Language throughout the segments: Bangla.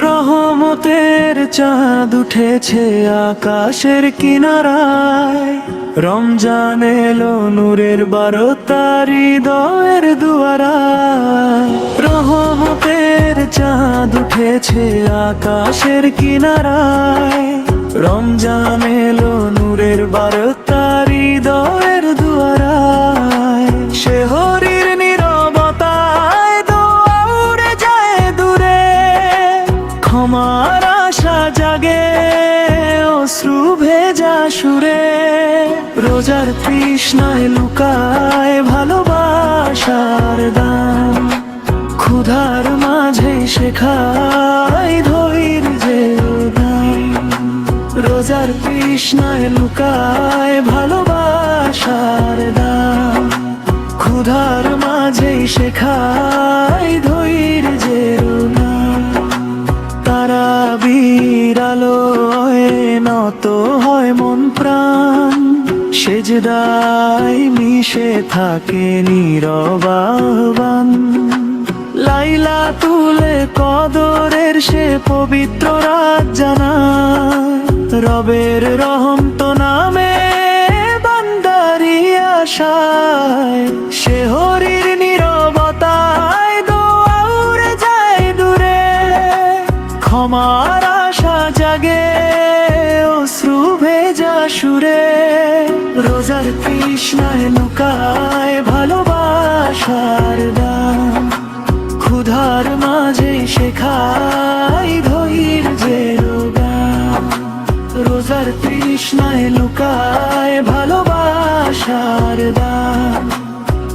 রহমতের চাঁদ উঠেছে আকাশের কিনারায়, রমজান এলো নূরের বারতা হৃদয়ের দুয়ারায়। রহমতের চাঁদ উঠেছে আকাশের কিনারায়, রমজান এলো নূরের বারতা হৃদয়ের দুয়ারায়। শেহরির নীরবতায় দোয়া উড়ে যায় দূরে, ক্ষমার আশা জাগে অশ্রু ভেজা সুরে। রোজার তৃষ্ণায় লুকায় ভালোবাসার দান, ক্ষুধার মাঝে শেখায় ধৈর্যের দান। রোজার তৃষ্ণায় লুকায় ভালোবাসার দান, ক্ষুধার মাঝে শেখায় ধৈর্যের দান। তারাবির আলোয় নত হয় মন প্রাণ, সেজদায় মিশে থাকে নীরব আহ্বান। লাইলাতুল কদরের সে পবিত্র রাত জানায়, রবের রহমত নামে বান্দারি আশায়। শেহরির নীরবতায় দোয়া উড়ে যায় দূরে, ক্ষমার আশা জাগে অশ্রু ভেজা সুরে। রোজার তৃষ্ণায় লুকায় ভালোবাসার দান, ক্ষুধার মাঝে শেখায় ধৈর্যের গান। রোজার তৃষ্ণায় লুকায় ভালোবাসার দান,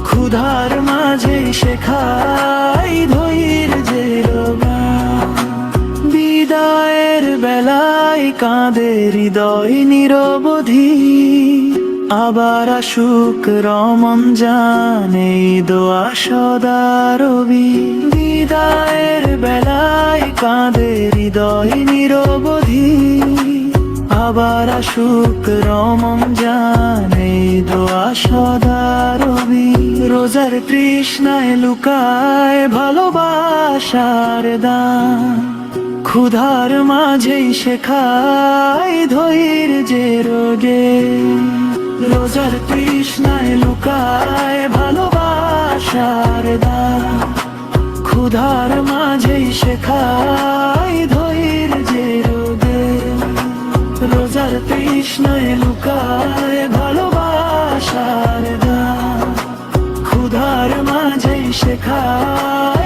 ক্ষুধার মাঝে শেখায় ধৈর্যের গান। বিদায়ের বেলায় কাঁদে হৃদয় নিরবধি, আবার আসুক রমজান এই দোয়া সদা রবি। বিদায়ের বেলায় কাঁদে হৃদয় নিরবধি, আবার আসুক রমজান এই দোয়া সদা রবি। রোজার তৃষ্ণায় লুকায় ভালোবাসার দান, ক্ষুধার মাঝেই শেখায় ধৈর্যের জ্ঞান। রোজার তৃষ্ণায় লুকায় ভালোবাসার দান, ক্ষুধার মাঝেই শেখায় ধৈর্যের জ্ঞান। রোজার তৃষ্ণায় লুকায় ভালোবাসার দান, ক্ষুধার মাঝেই শেখায়